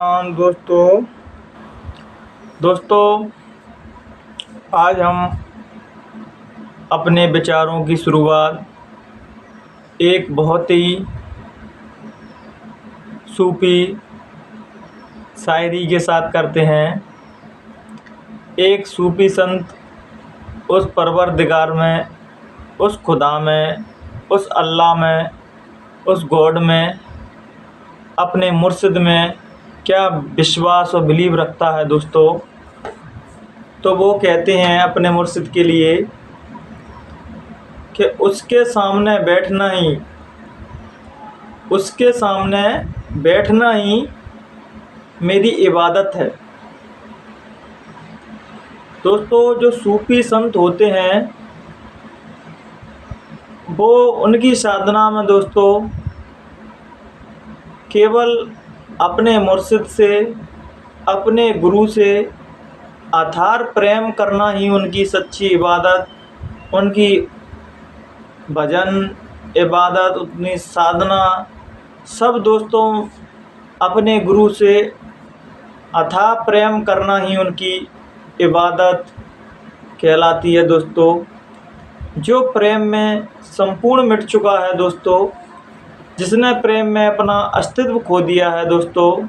हाँ दोस्तों आज हम अपने विचारों की शुरुआत एक बहुत ही सूफी शायरी के साथ करते हैं। एक सूफी संत उस परवरदिगार में, उस खुदा में, उस अल्लाह में, उस गॉड में, अपने मुर्शिद में क्या विश्वास और बिलीव रखता है दोस्तों। तो वो कहते हैं अपने मुर्शिद के लिए कि उसके सामने बैठना ही मेरी इबादत है। दोस्तों जो सूफी संत होते हैं वो उनकी साधना में दोस्तों केवल अपने मुर्शिद से, अपने गुरु से अथार प्रेम करना ही उनकी सच्ची इबादत, उनकी भजन इबादत, उतनी साधना सब दोस्तों अपने गुरु से अथाह प्रेम करना ही उनकी इबादत कहलाती है। दोस्तों जो प्रेम में संपूर्ण मिट चुका है दोस्तों, जिसने प्रेम में अपना अस्तित्व खो दिया है दोस्तों,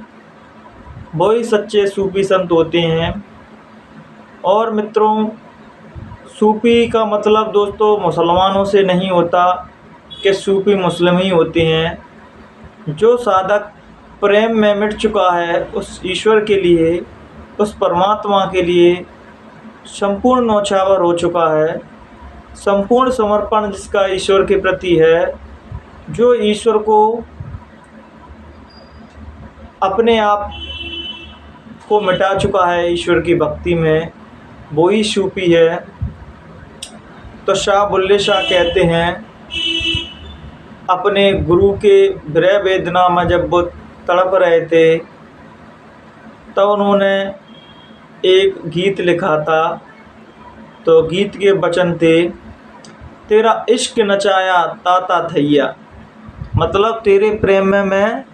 वही सच्चे सूफी संत होते हैं। और मित्रों सूफी का मतलब दोस्तों मुसलमानों से नहीं होता कि सूफी मुस्लिम ही होते हैं। जो साधक प्रेम में मिट चुका है उस ईश्वर के लिए, उस परमात्मा के लिए संपूर्ण न्यौछावर हो चुका है, संपूर्ण समर्पण जिसका ईश्वर के प्रति है, जो ईश्वर को अपने आप को मिटा चुका है ईश्वर की भक्ति में, वो ही सूफी है। तो शाह बुल्ले शाह कहते हैं अपने गुरु के विरह वेदना में जब वो तड़प रहे थे तब उन्होंने एक गीत लिखा था। तो गीत के वचन थे, तेरा इश्क नचाया ताता थैया, मतलब तेरे प्रेम में मैं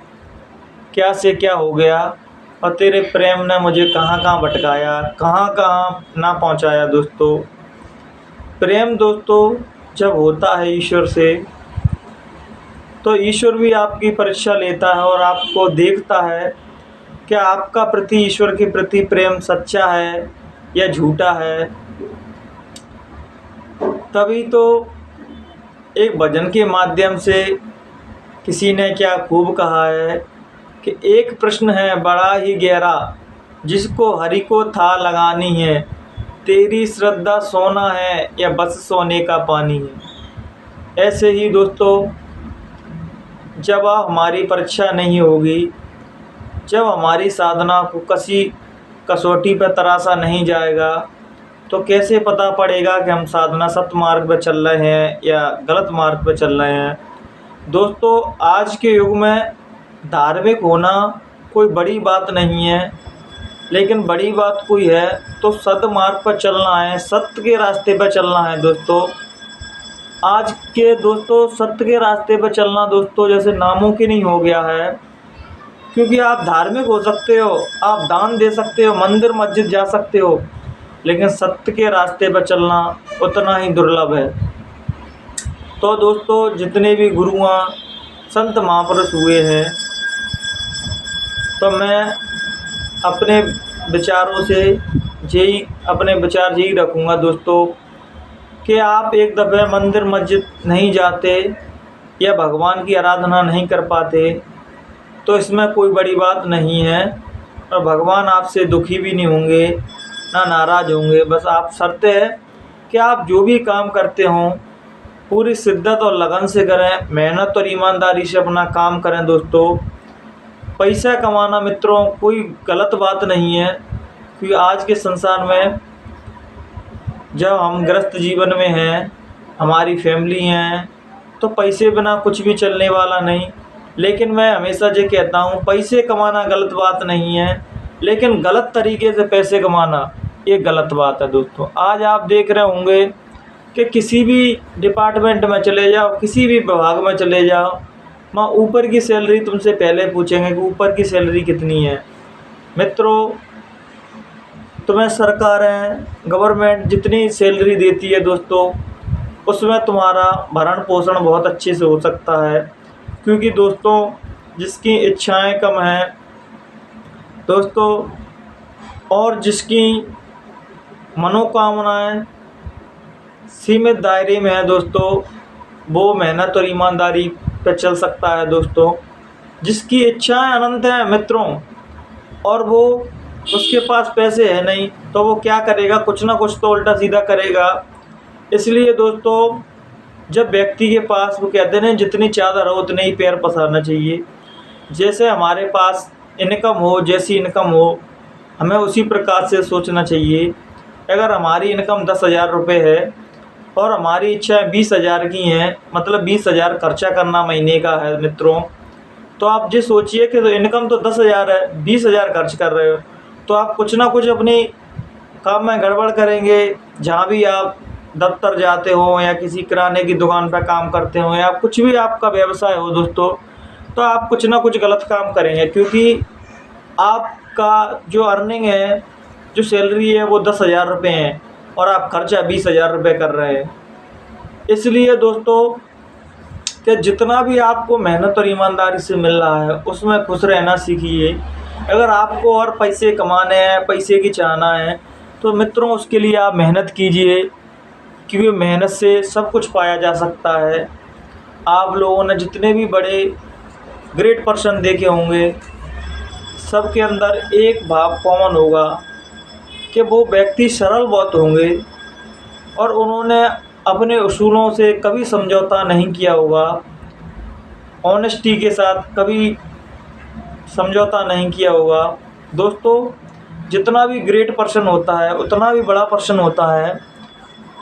क्या से क्या हो गया और तेरे प्रेम ने मुझे कहाँ कहाँ भटकाया, कहाँ कहाँ ना पहुँचाया। दोस्तों प्रेम दोस्तों जब होता है ईश्वर से तो ईश्वर भी आपकी परीक्षा लेता है और आपको देखता है कि आपका प्रति ईश्वर के प्रति प्रेम सच्चा है या झूठा है। तभी तो एक भजन के माध्यम से किसी ने क्या खूब कहा है कि एक प्रश्न है बड़ा ही गहरा, जिसको हरि को था लगानी है, तेरी श्रद्धा सोना है या बस सोने का पानी है। ऐसे ही दोस्तों जब हमारी परीक्षा नहीं होगी, जब हमारी साधना को किसी कसौटी पर तराशा नहीं जाएगा, तो कैसे पता पड़ेगा कि हम साधना सत्य मार्ग पर चल रहे हैं या गलत मार्ग पर चल रहे हैं। दोस्तों आज के युग में धार्मिक होना कोई बड़ी बात नहीं है, लेकिन बड़ी बात कोई है तो सद्मार्ग पर चलना है, सत्य के रास्ते पर चलना है। दोस्तों आज के दोस्तों सत्य के रास्ते पर चलना दोस्तों जैसे नामुमकिन ही हो गया है, क्योंकि आप धार्मिक हो सकते हो, आप दान दे सकते हो, मंदिर मस्जिद जा सकते हो, लेकिन सत्य के रास्ते पर चलना उतना ही दुर्लभ है। तो दोस्तों जितने भी गुरुआं संत महापुरुष हुए हैं, तो मैं अपने विचारों से अपने विचार यही रखूँगा दोस्तों कि आप एक दफ़े मंदिर मस्जिद नहीं जाते या भगवान की आराधना नहीं कर पाते तो इसमें कोई बड़ी बात नहीं है, और भगवान आपसे दुखी भी नहीं होंगे ना नाराज़ होंगे। बस आप शर्त है कि आप जो भी काम करते हों पूरी शिद्दत और लगन से करें, मेहनत और ईमानदारी से अपना काम करें। दोस्तों पैसा कमाना मित्रों कोई गलत बात नहीं है, क्योंकि आज के संसार में जब हम ग्रस्त जीवन में हैं, हमारी फैमिली हैं, तो पैसे बिना कुछ भी चलने वाला नहीं। लेकिन मैं हमेशा ये कहता हूँ पैसे कमाना गलत बात नहीं है, लेकिन गलत तरीके से पैसे कमाना ये गलत बात है। दोस्तों आज आप देख रहे होंगे कि किसी भी डिपार्टमेंट में चले जाओ, किसी भी विभाग में चले जाओ, वहाँ ऊपर की सैलरी तुमसे पहले पूछेंगे कि ऊपर की सैलरी कितनी है, मित्रों, तुम्हें सरकारें, गवर्नमेंट जितनी सैलरी देती है दोस्तों, उसमें तुम्हारा भरण पोषण बहुत अच्छे से हो सकता है। क्योंकि दोस्तों, जिसकी इच्छाएं कम हैं दोस्तों, और जिसकी मनोकामनाएं सीमित दायरे में है दोस्तों, वो मेहनत और ईमानदारी पर चल सकता है दोस्तों। जिसकी इच्छाएं अनंत हैं मित्रों, और वो उसके पास पैसे है नहीं, तो वो क्या करेगा? कुछ ना कुछ तो उल्टा सीधा करेगा। इसलिए दोस्तों, जब व्यक्ति के पास, वो कहते हैं जितनी चादर हो उतने ही पैर पसारना चाहिए। जैसे हमारे पास इनकम हो, जैसी इनकम हो, हमें उसी प्रकार से सोचना चाहिए। अगर हमारी इनकम 10,000 रुपये है और हमारी इच्छाएं 20,000 की हैं, मतलब 20,000 खर्चा करना महीने का है मित्रों, तो आप ये सोचिए कि इनकम तो 10,000 है, 20,000 खर्च कर रहे हो, तो आप कुछ ना कुछ अपनी काम में गड़बड़ करेंगे। जहाँ भी आप दफ्तर जाते हो या किसी किराने की दुकान पर काम करते हो या कुछ भी आपका व्यवसाय हो दोस्तों, तो आप कुछ ना कुछ गलत काम करेंगे। क्योंकि आपका जो अर्निंग है, जो सैलरी है, वो 10,000 रुपये है और आप खर्चा 20,000 रुपये कर रहे हैं। इसलिए दोस्तों, कि जितना भी आपको मेहनत और ईमानदारी से मिल रहा है उसमें खुश रहना सीखिए। अगर आपको और पैसे कमाने हैं, पैसे की चाहना है, तो मित्रों उसके लिए आप मेहनत कीजिए। क्योंकि मेहनत से सब कुछ पाया जा सकता है। आप लोगों ने जितने भी बड़े ग्रेट पर्सन देखे होंगे, सबके अंदर एक भाव कॉमन होगा कि वो व्यक्ति सरल बहुत होंगे और उन्होंने अपने उसूलों से कभी समझौता नहीं किया होगा। ऑनेस्टी के साथ कभी समझौता नहीं किया होगा। दोस्तों, जितना भी ग्रेट पर्सन होता है, उतना भी बड़ा पर्सन होता है,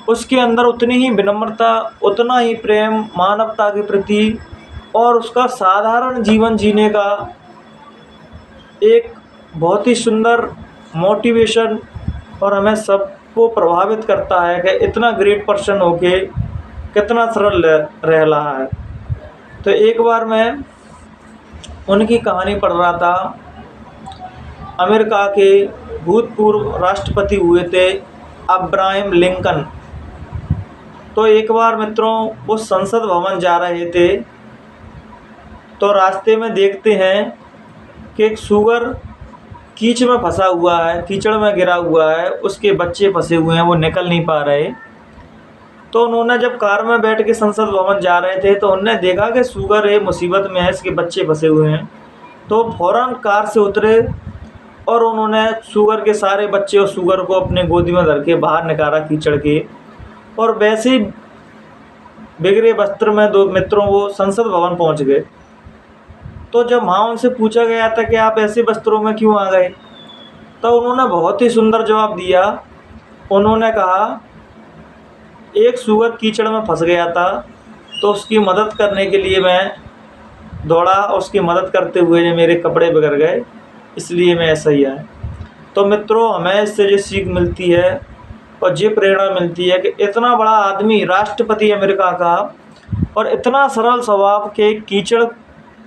उसके अंदर उतनी ही विनम्रता, उतना ही प्रेम मानवता के प्रति और उसका साधारण जीवन जीने का एक बहुत ही सुंदर मोटिवेशन और हमें सबको प्रभावित करता है कि इतना ग्रेट पर्सन होके कितना सरल रह रहा है। तो एक बार मैं उनकी कहानी पढ़ रहा था। अमेरिका के भूतपूर्व राष्ट्रपति हुए थे अब्राहम लिंकन। तो एक बार मित्रों, वो संसद भवन जा रहे थे, तो रास्ते में देखते हैं कि एक सूअर कीच में फंसा हुआ है, कीचड़ में गिरा हुआ है, उसके बच्चे फंसे हुए हैं, वो निकल नहीं पा रहे। तो उन्होंने जब कार में बैठ के संसद भवन जा रहे थे, तो उन्होंने देखा कि सूअर है, मुसीबत में है, इसके बच्चे फंसे हुए हैं। तो फ़ौरन कार से उतरे और उन्होंने सूअर के सारे बच्चे और सूअर को अपने गोदी में धर के बाहर निकाला कीचड़ के। और वैसे ही बिगड़े वस्त्र में दो मित्रों वो संसद भवन पहुंच गए। तो जब वहाँ उनसे पूछा गया था कि आप ऐसे वस्त्रों में क्यों आ गए, तो उन्होंने बहुत ही सुंदर जवाब दिया। उन्होंने कहा, एक सूअर कीचड़ में फंस गया था, तो उसकी मदद करने के लिए मैं दौड़ा, उसकी मदद करते हुए जो मेरे कपड़े बिगड़ गए, इसलिए मैं ऐसा ही आया। तो मित्रों, हमें इससे जो सीख मिलती है और ये प्रेरणा मिलती है कि इतना बड़ा आदमी, राष्ट्रपति अमेरिका का, और इतना सरल स्वभाव के कीचड़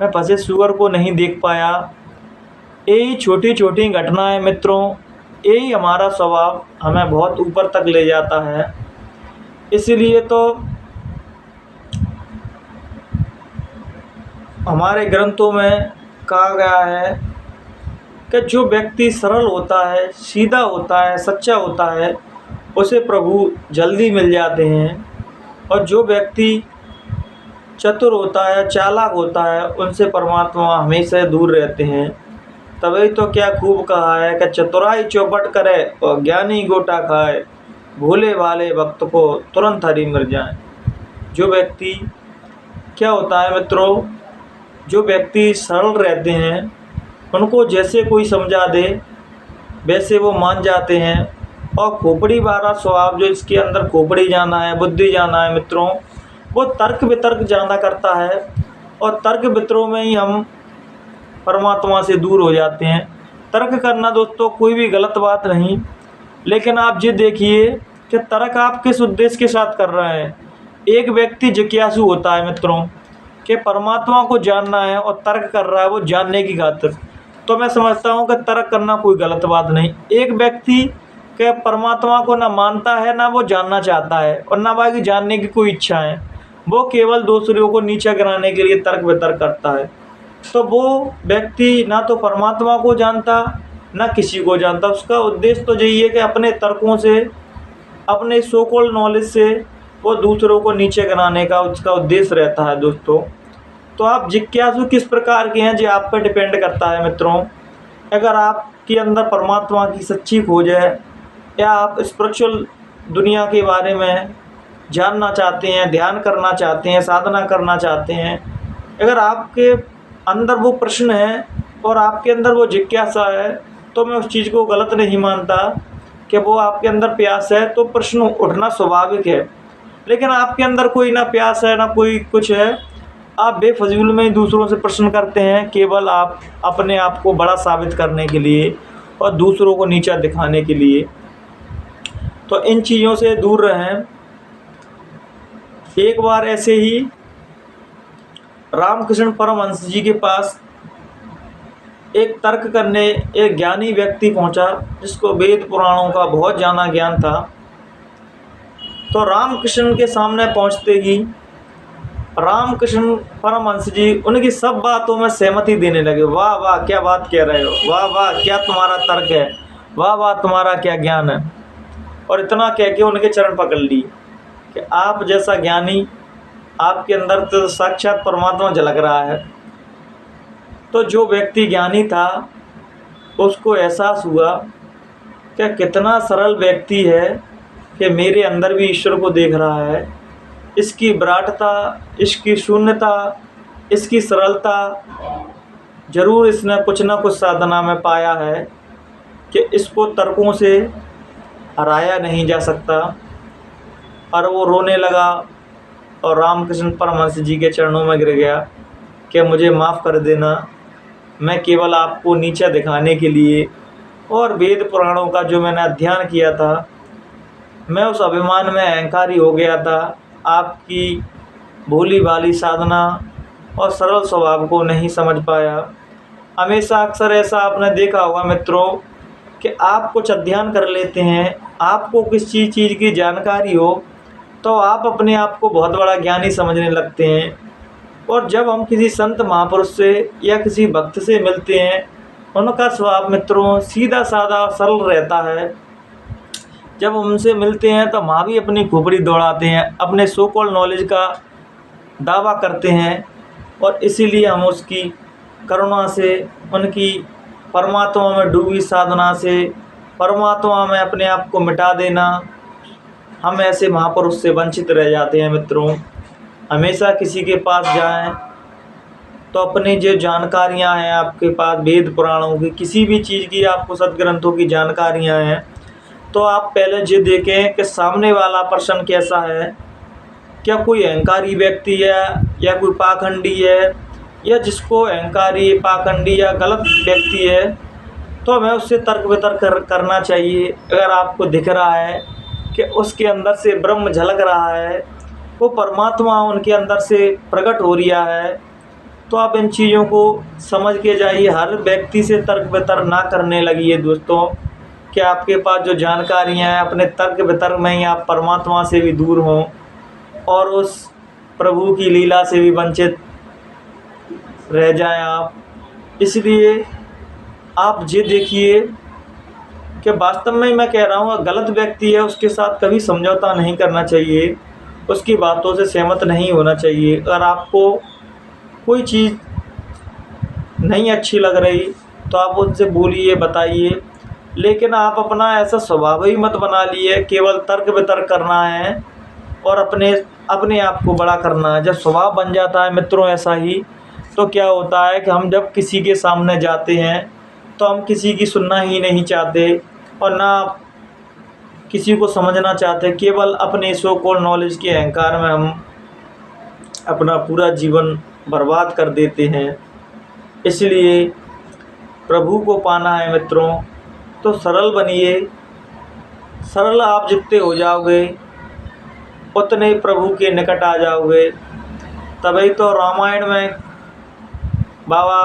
में फंसे सूअर को नहीं देख पाया। यही छोटी छोटी घटनाएं मित्रों, यही हमारा स्वभाव हमें बहुत ऊपर तक ले जाता है। इसलिए तो हमारे ग्रंथों में कहा गया है कि जो व्यक्ति सरल होता है, सीधा होता है, सच्चा होता है, उसे प्रभु जल्दी मिल जाते हैं। और जो व्यक्ति चतुर होता है, चालाक होता है, उनसे परमात्मा हमेशा दूर रहते हैं। तभी तो क्या खूब कहा है कि चतुराई चौपट करे और ज्ञानी गोटा खाए, भोले भाले भक्त को तुरंत हरि मिल जाए। जो व्यक्ति क्या होता है मित्रों, जो व्यक्ति सरल रहते हैं, उनको जैसे कोई समझा दे वैसे वो मान जाते हैं। और खोपड़ी वाला स्वभाव, जो इसके अंदर खोपड़ी जाना है, बुद्धि जाना है मित्रों, वो तर्क वितर्क ज़्यादा करता है। और तर्क वितर्कों में ही हम परमात्मा से दूर हो जाते हैं। तर्क करना दोस्तों कोई भी गलत बात नहीं, लेकिन आप ये देखिए कि तर्क आप किस उद्देश्य के साथ कर रहे हैं। एक व्यक्ति जिज्ञासु होता है मित्रों, कि परमात्मा को जानना है और तर्क कर रहा है वो जानने की खातिर। तो मैं समझता हूँ कि तर्क करना कोई गलत बात नहीं। एक व्यक्ति के परमात्मा को ना मानता है, ना वो जानना चाहता है और ना बाकी जानने की कोई इच्छा है, वो केवल दूसरों को नीचा गिराने के लिए तर्क वितर्क करता है। तो वो व्यक्ति ना तो परमात्मा को जानता, ना किसी को जानता। उसका उद्देश्य तो यही है कि अपने तर्कों से, अपने सो कॉल्ड नॉलेज से वो दूसरों को नीचे गिराने का उसका उद्देश्य रहता है दोस्तों। तो आप जिज्ञासु किस प्रकार के हैं, ये आप पर डिपेंड करता है मित्रों। अगर आपके अंदर परमात्मा की सच्ची खोज है या आप स्पिरिचुअल दुनिया के बारे में जानना चाहते हैं, ध्यान करना चाहते हैं, साधना करना चाहते हैं, अगर आपके अंदर वो प्रश्न है और आपके अंदर वो जिज्ञासा है, तो मैं उस चीज़ को गलत नहीं मानता कि वो आपके अंदर प्यास है तो प्रश्न उठना स्वाभाविक है। लेकिन आपके अंदर कोई ना प्यास है ना कोई कुछ है, आप बेफजूल में ही दूसरों से प्रश्न करते हैं, केवल आप अपने आप को बड़ा साबित करने के लिए और दूसरों को नीचा दिखाने के लिए। तो इन चीज़ों से दूर रहें। एक बार ऐसे ही रामकृष्ण परमहंस जी के पास एक तर्क करने एक ज्ञानी व्यक्ति पहुंचा, जिसको वेद पुराणों का बहुत ज़्यादा ज्ञान था। तो रामकृष्ण के सामने पहुंचते ही रामकृष्ण परमहंस जी उनकी सब बातों में सहमति देने लगे। वाह वाह क्या बात कह रहे हो, वाह वाह क्या तुम्हारा तर्क है, वाह वाह तुम्हारा क्या ज्ञान है। और इतना कह के उनके चरण पकड़ लिए कि आप जैसा ज्ञानी, आपके अंदर तो साक्षात परमात्मा झलक रहा है। तो जो व्यक्ति ज्ञानी था उसको एहसास हुआ कि कितना सरल व्यक्ति है कि मेरे अंदर भी ईश्वर को देख रहा है। इसकी विराटता, इसकी शून्यता, इसकी सरलता जरूर इसने कुछ ना कुछ साधना में पाया है कि इसको तर्कों से हराया नहीं जा सकता। और वो रोने लगा और रामकृष्ण परमहंस जी के चरणों में गिर गया कि मुझे माफ़ कर देना, मैं केवल आपको नीचा दिखाने के लिए और वेद पुराणों का जो मैंने अध्ययन किया था, मैं उस अभिमान में अहंकारी हो गया था। आपकी भोली भाली साधना और सरल स्वभाव को नहीं समझ पाया। हमेशा अक्सर ऐसा आपने देखा होगा मित्रों कि आप कुछ अध्ययन कर लेते हैं, आपको किसी चीज़ की जानकारी हो तो आप अपने आप को बहुत बड़ा ज्ञानी समझने लगते हैं। और जब हम किसी संत महापुरुष से या किसी भक्त से मिलते हैं, उनका स्वभाव मित्रों सीधा साधा सरल रहता है। जब उनसे मिलते हैं तो वहाँ भी अपनी खोपड़ी दौड़ाते हैं, अपने सो कॉल्ड नॉलेज का दावा करते हैं। और इसीलिए हम उसकी करुणा से, उनकी परमात्मा में डूबी साधना से, परमात्मा में अपने आप को मिटा देना, हम ऐसे महापुरुष से वंचित रह जाते हैं मित्रों। हमेशा किसी के पास जाएं तो अपनी जो जानकारियां हैं आपके पास, वेद पुराणों की, किसी भी चीज़ की आपको सदग्रंथों की जानकारियां हैं, तो आप पहले ये देखें कि सामने वाला पर्सन कैसा है। क्या कोई अहंकारी व्यक्ति है या कोई पाखंडी है, या जिसको अहंकारी, पाखंडी या गलत व्यक्ति है, तो हमें उससे तर्क वितर्क करना चाहिए। अगर आपको दिख रहा है कि उसके अंदर से ब्रह्म झलक रहा है, वो परमात्मा उनके अंदर से प्रकट हो रहा है, तो आप इन चीज़ों को समझ के जाइए। हर व्यक्ति से तर्क वितर्क ना करने लगिए दोस्तों, कि आपके पास जो जानकारियाँ हैं अपने तर्क वितर्क में ही आप परमात्मा से भी दूर हों और उस प्रभु की लीला से भी वंचित रह जाएं आप। इसलिए आप ये देखिए कि वास्तव में मैं कह रहा हूँ, गलत व्यक्ति है उसके साथ कभी समझौता नहीं करना चाहिए, उसकी बातों से सहमत नहीं होना चाहिए। अगर आपको कोई चीज़ नहीं अच्छी लग रही तो आप उनसे बोलिए, बताइए, लेकिन आप अपना ऐसा स्वभाव ही मत बना लिए केवल तर्क वितर्क करना है और अपने आप को बड़ा करना है। जब स्वभाव बन जाता है मित्रों ऐसा ही, तो क्या होता है कि हम जब किसी के सामने जाते हैं तो हम किसी की सुनना ही नहीं चाहते और ना किसी को समझना चाहते, केवल अपने सो कॉल्ड नॉलेज के अहंकार में हम अपना पूरा जीवन बर्बाद कर देते हैं। इसलिए प्रभु को पाना है मित्रों तो सरल बनिए। सरल आप जितने हो जाओगे उतने प्रभु के निकट आ जाओगे। तभी तो रामायण में बाबा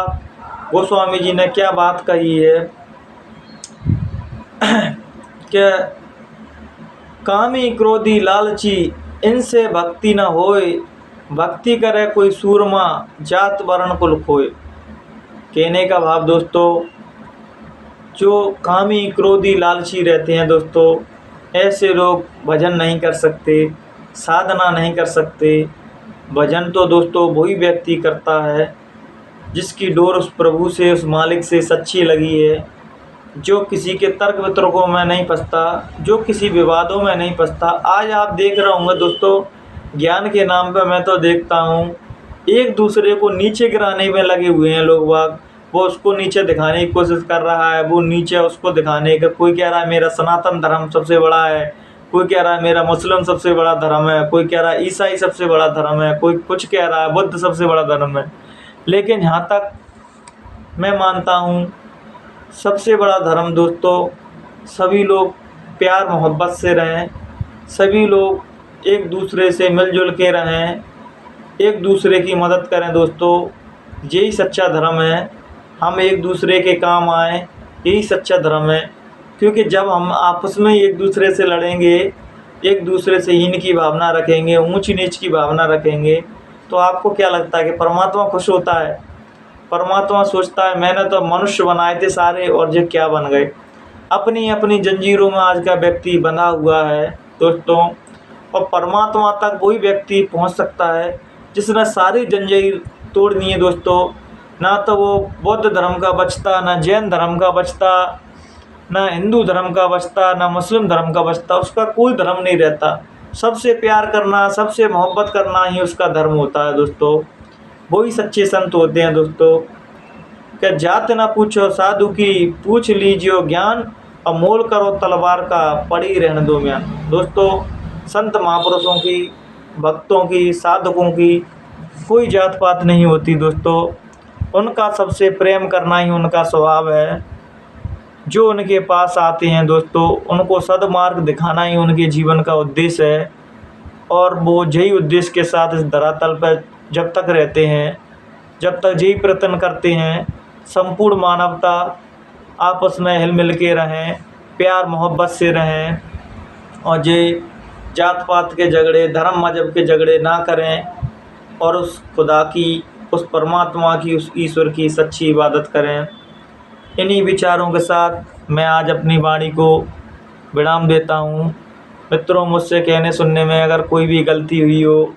गोस्वामी जी ने क्या बात कही है कि कामी क्रोधी लालची इनसे भक्ति न होए, भक्ति करे कोई सूरमा जात वर्ण कुल खोए। कहने का भाव दोस्तों, जो कामी क्रोधी लालची रहते हैं दोस्तों, ऐसे लोग भजन नहीं कर सकते, साधना नहीं कर सकते। भजन तो दोस्तों वही व्यक्ति करता है जिसकी डोर उस प्रभु से, उस मालिक से सच्ची लगी है, जो किसी के तर्क वितर्कों में नहीं फंसता, जो किसी विवादों में नहीं फंसता। आज आप देख रहे होंगे दोस्तों, ज्ञान के नाम पर मैं तो देखता हूँ एक दूसरे को नीचे गिराने में लगे हुए हैं लोग बाग। वो उसको नीचे दिखाने की कोशिश कर रहा है, वो नीचे उसको दिखाने का। कोई कह रहा है मेरा सनातन धर्म सबसे बड़ा है, कोई कह रहा है मेरा मुस्लिम सबसे बड़ा धर्म है, कोई कह रहा है ईसाई सबसे बड़ा धर्म है, कोई कुछ कह रहा है बुद्ध सबसे बड़ा धर्म है। लेकिन यहाँ तक मैं मानता हूँ सबसे बड़ा धर्म दोस्तों, सभी लोग प्यार मोहब्बत से रहें, सभी लोग एक दूसरे से मिलजुल के रहें, एक दूसरे की मदद करें दोस्तों। यही सच्चा धर्म है। हम एक दूसरे के काम आएँ, यही सच्चा धर्म है। क्योंकि जब हम आपस में एक दूसरे से लड़ेंगे, एक दूसरे से हीन की भावना रखेंगे, ऊंच नीच की भावना रखेंगे, तो आपको क्या लगता है कि परमात्मा खुश होता है? परमात्मा सोचता है मैंने तो मनुष्य बनाए थे सारे और ये क्या बन गए। अपनी अपनी जंजीरों में आज का व्यक्ति बंधा हुआ है दोस्तों। और परमात्मा तक वही व्यक्ति पहुंच सकता है जिसने सारी जंजीर तोड़ दी है दोस्तों। ना तो वो बौद्ध धर्म का बचता, ना जैन धर्म का बचता, ना हिंदू धर्म का बचता, ना मुस्लिम धर्म का बचता। उसका कोई धर्म नहीं रहता। सबसे प्यार करना, सबसे मोहब्बत करना ही उसका धर्म होता है दोस्तों। वही सच्चे संत होते हैं दोस्तों। क्या जात ना पूछो साधु की, पूछ लीजिए ज्ञान, और मोल करो तलवार का, पड़ी रहने दो म्यान। दोस्तों, संत महापुरुषों की, भक्तों की, साधकों की कोई जात पात नहीं होती दोस्तों। उनका सबसे प्रेम करना ही उनका स्वभाव है। जो उनके पास आते हैं दोस्तों, उनको सद्मार्ग दिखाना ही उनके जीवन का उद्देश्य है। और वो यही उद्देश्य के साथ इस धरातल पर जब तक रहते हैं, जब तक यही प्रयत्न करते हैं, संपूर्ण मानवता आपस में हिल मिल के रहें, प्यार मोहब्बत से रहें, और ये जात पात के झगड़े, धर्म मजहब के झगड़े ना करें, और उस खुदा की, उस परमात्मा की, उस ईश्वर की सच्ची इबादत करें। इन्हीं विचारों के साथ मैं आज अपनी वाणी को विराम देता हूँ। मित्रों, मुझसे कहने सुनने में अगर कोई भी गलती हुई हो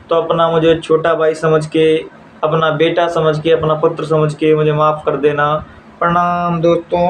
तो अपना मुझे छोटा भाई समझ के, अपना बेटा समझ के, अपना पुत्र समझ के मुझे माफ़ कर देना। प्रणाम दोस्तों।